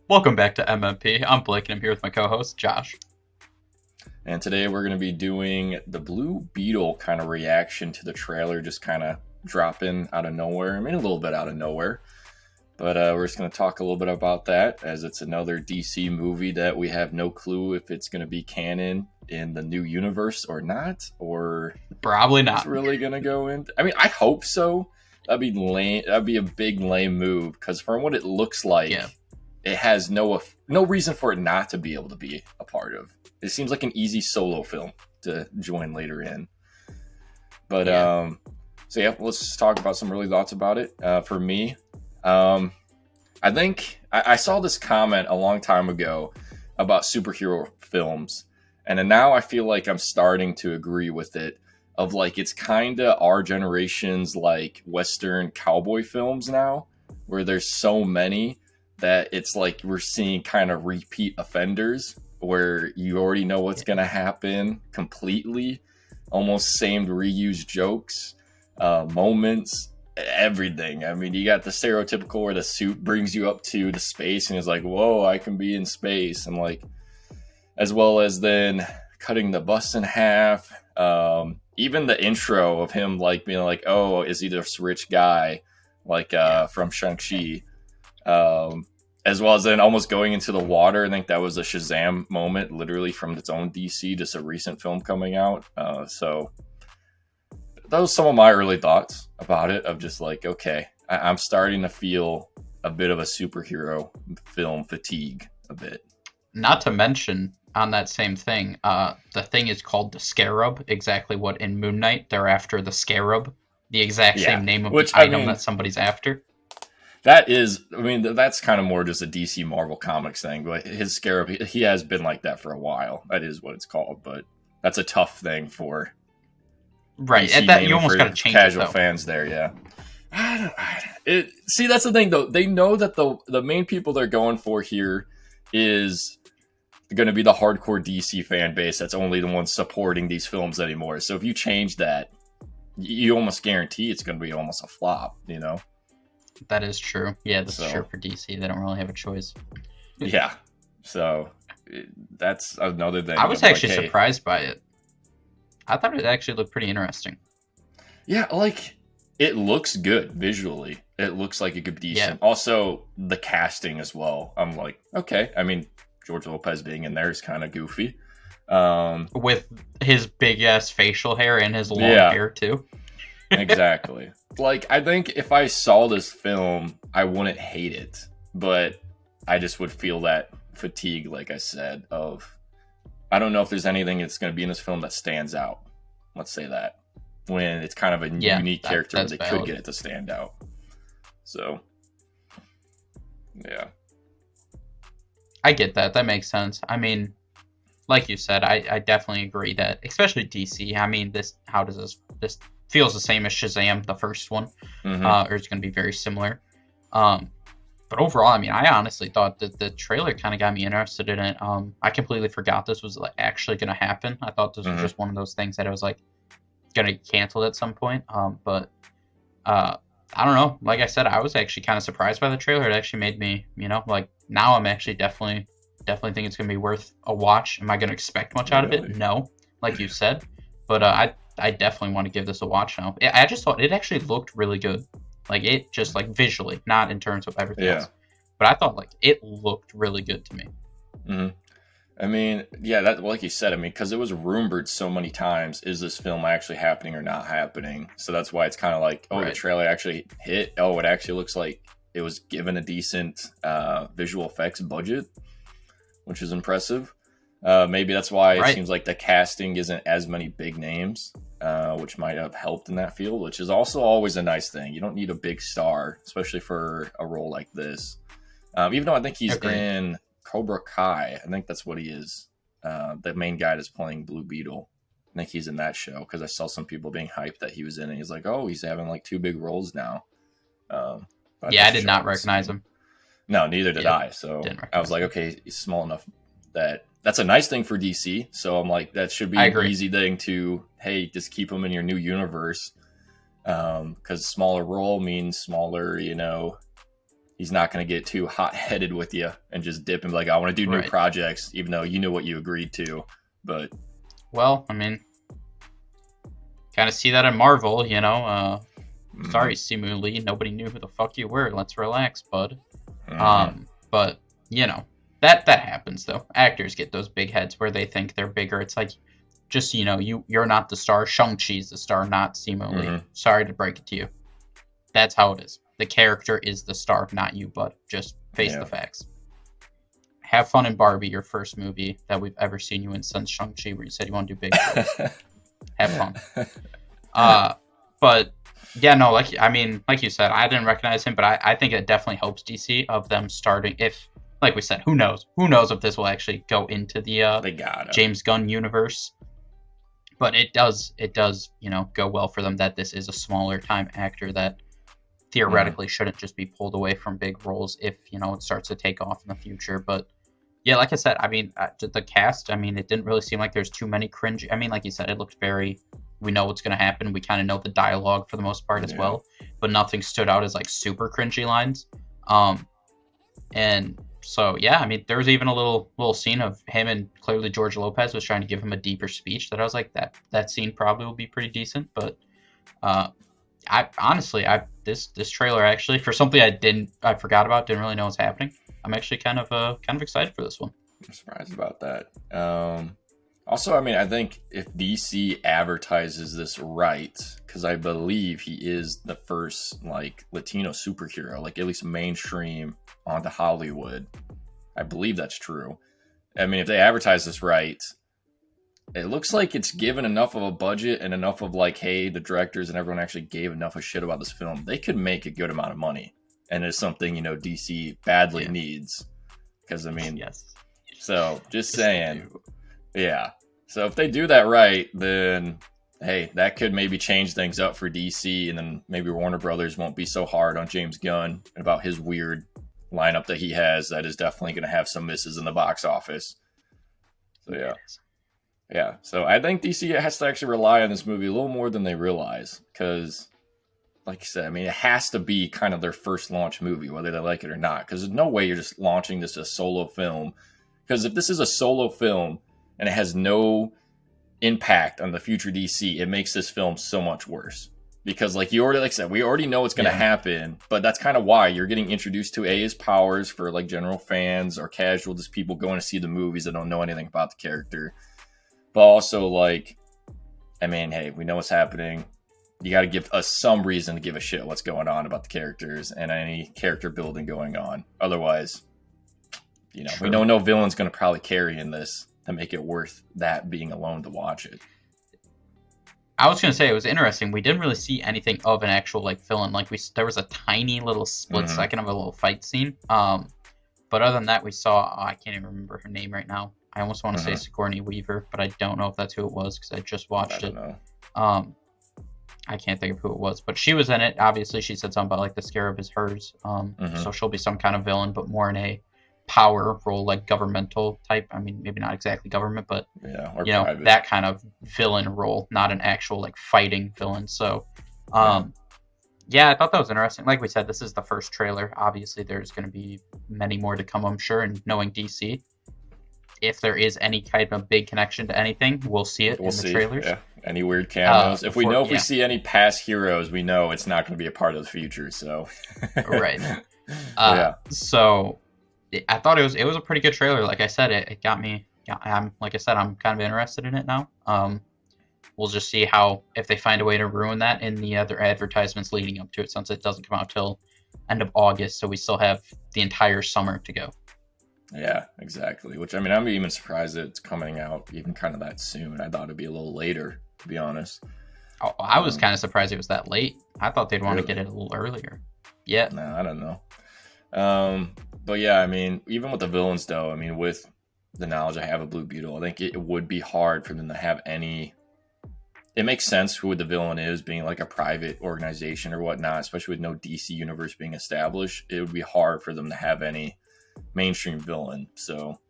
Welcome back to MMP. I'm Blake and I'm here with my co-host, Josh. And today we're going to be doing the Blue Beetle kind of reaction to the trailer, just kind of dropping out of nowhere. I mean, a little bit out of nowhere. But we're just going to talk a little bit about that, as it's another DC movie that we have no clue if it's going to be canon in the new universe or not, or Probably not. it's really going to go in. I mean, I hope so. That'd be lame. That'd be a big lame move, because from what it looks like, it has no reason for it not to be able to be a part of. It seems like an easy solo film to join later in. But let's just talk about some early thoughts about it. For me, I think I saw this comment a long time ago about superhero films, and then now I feel like I'm starting to agree with it. Of like, it's kind of our generation's like Western cowboy films now, where there's so many that it's like we're seeing kind of repeat offenders where you already know what's going to happen completely. Almost same reused jokes, moments, everything. I mean, you got the stereotypical where the suit brings you up to the space and is like, whoa, I can be in space. And like, as well as then cutting the bus in half. Even the intro of him like being like, oh, is he this rich guy? Like from Shang-Chi. As well as then almost going into the water. I think that was a Shazam moment, literally from its own DC, just a recent film coming out. So that was some of my early thoughts about it, of just like, okay, I'm starting to feel a bit of a superhero film fatigue a bit. Not to mention, on that same thing, the thing is called the Scarab, exactly what in Moon Knight they're after the Scarab, the exact same name of the item that somebody's after. That is, I mean, that's kind of more just a DC Marvel Comics thing, but his Scarab, he has been like that for a while. That is what it's called, but that's a tough thing for DC that you almost got to change casual fans there, yeah. See, that's the thing, though. They know that the main people they're going for here is going to be the hardcore DC fan base that's only the ones supporting these films anymore. So if you change that, you almost guarantee it's going to be almost a flop, you know? That is true. Yeah, this is true for DC. They don't really have a choice. Yeah. So that's another thing. I was actually surprised by it. I thought it actually looked pretty interesting. Yeah, like, it looks good visually. It looks like it could be decent. Yeah. Also, the casting as well. I'm like, okay. I mean, George Lopez being in there is kind of goofy. With his big-ass facial hair and his long hair, too. Exactly. Like, I think if I saw this film, I wouldn't hate it, but I just would feel that fatigue, like I said, of, I don't know if there's anything that's going to be in this film that stands out. Let's say that. When it's kind of a unique character where they could get it to stand out. So, yeah. I get that. That makes sense. I mean, like you said, I definitely agree that, especially DC, I mean, this feels the same as Shazam, the first one, or it's going to be very similar. But overall, I mean, I honestly thought that the trailer kind of got me interested in it. I completely forgot this was actually going to happen. I thought this was just one of those things that I was like going to cancel at some point. But I don't know. Like I said, I was actually kind of surprised by the trailer. It actually made me, like, now I'm actually definitely think it's going to be worth a watch. Am I going to expect much out of it? No, like you said. But I definitely want to give this a watch now. I just thought it actually looked really good. Like, it just, like, visually, not in terms of everything else. But I thought, like, it looked really good to me. Mm-hmm. I mean, yeah, that, like you said, I mean, because it was rumored so many times, is this film actually happening or not happening? So that's why it's kind of like, the trailer actually hit. Oh, it actually looks like it was given a decent visual effects budget, which is impressive. Maybe that's why it seems like the casting isn't as many big names, which might have helped in that field, which is also always a nice thing. You don't need a big star, especially for a role like this. Even though I think he's in Cobra Kai. I think that's what he is. The main guy that's playing Blue Beetle. I think he's in that show, because I saw some people being hyped that he was in it. He's like, oh, he's having like 2 big roles now. I did not recognize him. No, neither did I. So I was like, okay, he's small enough that's a nice thing for DC. So I'm like, that should be an easy thing to, hey, just keep him in your new universe. Because smaller role means smaller, he's not going to get too hot-headed with you and just dip and be like, I want to do new projects, even though you knew what you agreed to. But well, I mean, kind of see that in Marvel, you know. Sorry, Simu Lee, nobody knew who the fuck you were. Let's relax, bud. But you know, that happens though. Actors get those big heads where they think they're bigger. It's like, just, you know, you're not the star. Shang-Chi's the star, not Simu Lee. Sorry to break it to you. That's how it is. The character is the star, not you, bud. Just face the facts. Have fun in Barbie, your first movie that we've ever seen you in since Shang-Chi, where you said you want to do big roles. Have fun. But yeah, no, like you said, I didn't recognize him, but I think it definitely helps DC of them starting. If, like we said, who knows if this will actually go into the James Gunn universe. But it does, you know, go well for them that this is a smaller time actor that theoretically shouldn't just be pulled away from big roles if, you know, it starts to take off in the future. But yeah, like I said, I mean, the cast, I mean, it didn't really seem like there's too many cringe. I mean, like you said, it looked very, we know what's going to happen. We kind of know the dialogue for the most part as well, but nothing stood out as like super cringy lines. And so, yeah, I mean, there was even a little scene of him and clearly George Lopez was trying to give him a deeper speech that I was like, that scene probably will be pretty decent. But I honestly, this trailer actually, for something I forgot about, didn't really know what's happening. I'm actually kind of excited for this one. I'm surprised about that. Also, I mean, I think if DC advertises this right, because I believe he is the first like Latino superhero, like at least mainstream onto Hollywood. I believe that's true. I mean, if they advertise this right, it looks like it's given enough of a budget and enough of like, hey, the directors and everyone actually gave enough of shit about this film. They could make a good amount of money. And it's something, you know, DC badly needs. Because, I mean, so just saying. Yeah. So if they do that right, then, hey, that could maybe change things up for DC. And then maybe Warner Brothers won't be so hard on James Gunn about his weird lineup that he has that is definitely going to have some misses in the box office. So, yeah. Yeah. So I think DC has to actually rely on this movie a little more than they realize. Because, like you said, I mean, it has to be kind of their first launch movie, whether they like it or not. Because there's no way you're just launching this as a solo film. Because if this is a solo film and it has no impact on the future DC, it makes this film so much worse. Because like I said, we already know what's going to happen, but that's kind of why you're getting introduced to his powers for like general fans or casual, just people going to see the movies that don't know anything about the character. But also like, I mean, hey, we know what's happening. You got to give us some reason to give a shit what's going on about the characters and any character building going on. Otherwise, you know, we know no villain's going to probably carry in this to make it worth that being alone to watch it. I was going to say, it was interesting. We didn't really see anything of an actual like villain. Like there was a tiny little split second of a little fight scene. But other than that, we saw, I can't even remember her name right now. I almost want to say Sigourney Weaver, but I don't know if that's who it was because I just watched it. I can't think of who it was, but she was in it. Obviously, she said something about like the Scarab is hers. So she'll be some kind of villain, but more in a power role, like governmental type. I mean, maybe not exactly government, but you know, private. That kind of villain role, not an actual like fighting villain. So, yeah, I thought that was interesting. Like we said, this is the first trailer. Obviously, there's going to be many more to come, I'm sure. And knowing DC, if there is any type of big connection to anything, we'll see it in the trailers. Yeah. Any weird cameos. If we see any past heroes, we know it's not going to be a part of the future. So, right. So, I thought it was a pretty good trailer. Like I said, it got me. Like I said, I'm kind of interested in it now. We'll just see if they find a way to ruin that in the other advertisements leading up to it, since it doesn't come out till end of August. So we still have the entire summer to go. Yeah, exactly. Which, I mean, I'm even surprised that it's coming out even kind of that soon. I thought it'd be a little later, to be honest. Oh, I was kind of surprised it was that late. I thought they'd want to get it a little earlier. Yeah. No, I don't know. But yeah, I mean, even with the villains, though, I mean, with the knowledge I have of Blue Beetle, I think it would be hard for them to have any. It makes sense who the villain is, being like a private organization or whatnot, especially with no DC universe being established. It would be hard for them to have any mainstream villain. So,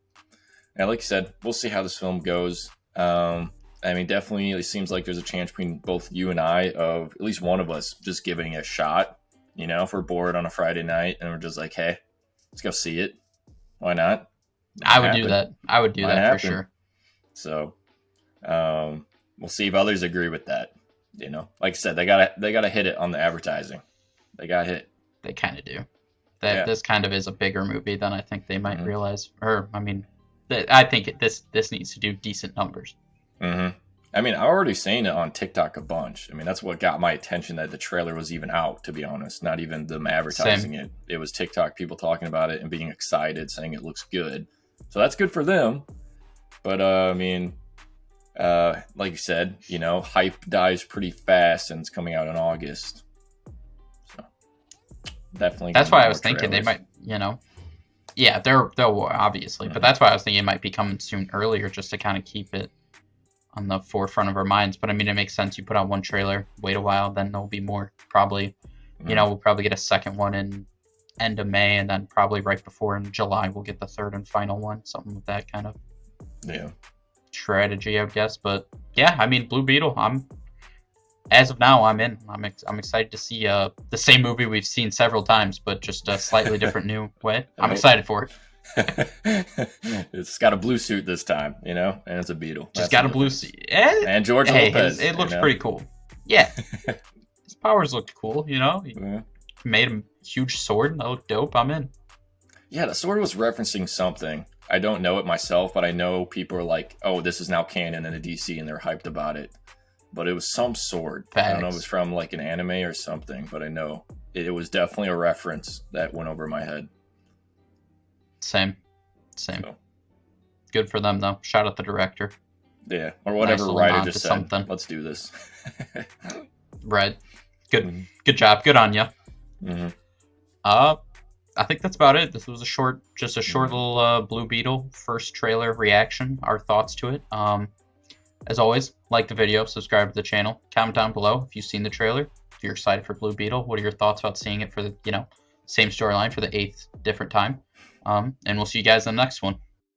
yeah, like you said, we'll see how this film goes. I mean, definitely, it seems like there's a chance between both you and I of at least one of us just giving it a shot. You know, if we're bored on a Friday night and we're just like, hey, let's go see it. Why not? I would do that. I would do that for sure. So, we'll see if others agree with that. You know, like I said, they gotta hit it on the advertising. They got hit. They kind of do. That this kind of is a bigger movie than I think they might realize. Or I mean, I think this needs to do decent numbers. Mm-hmm. I mean, I've already seen it on TikTok a bunch. I mean, that's what got my attention, that the trailer was even out, to be honest. Not even them advertising it. It was TikTok people talking about it and being excited, saying it looks good. So that's good for them. But, I mean, like you said, you know, hype dies pretty fast, and it's coming out in August. So definitely. That's why I was thinking they might, you know. Yeah, they'll obviously. But that's why I was thinking it might be coming soon earlier, just to kind of keep it on the forefront of our minds. But I mean, it makes sense. You put out one trailer, wait a while, then there'll be more. Probably, you know, we'll probably get a second one in end of May, and then probably right before in July we'll get the third and final one. Something with that kind of strategy, I guess. But yeah, I mean, Blue Beetle. As of now, I'm in. I'm excited to see the same movie we've seen several times, but just a slightly different new way. I'm excited for it. It's got a blue suit this time, you know, and it's a beetle. Just got a blue suit. And George Lopez. It looks pretty cool. Yeah. His powers looked cool, you know. He made a huge sword. That looked dope. I'm in. Yeah, the sword was referencing something. I don't know it myself, but I know people are like, oh, this is now canon in the DC, and they're hyped about it. But it was some sword. Facts. I don't know if it was from like an anime or something, but I know it was definitely a reference that went over my head. Same. So. Good for them, though. Shout out the director. Yeah, or whatever writer just said, something. Let's do this. Right. Good job. Good on you. Mm-hmm. I think that's about it. This was a short little Blue Beetle first trailer reaction, our thoughts to it. As always, like the video, subscribe to the channel, comment down below if you've seen the trailer, if you're excited for Blue Beetle, what are your thoughts about seeing it for the, same storyline for the 8th different time. And we'll see you guys in the next one.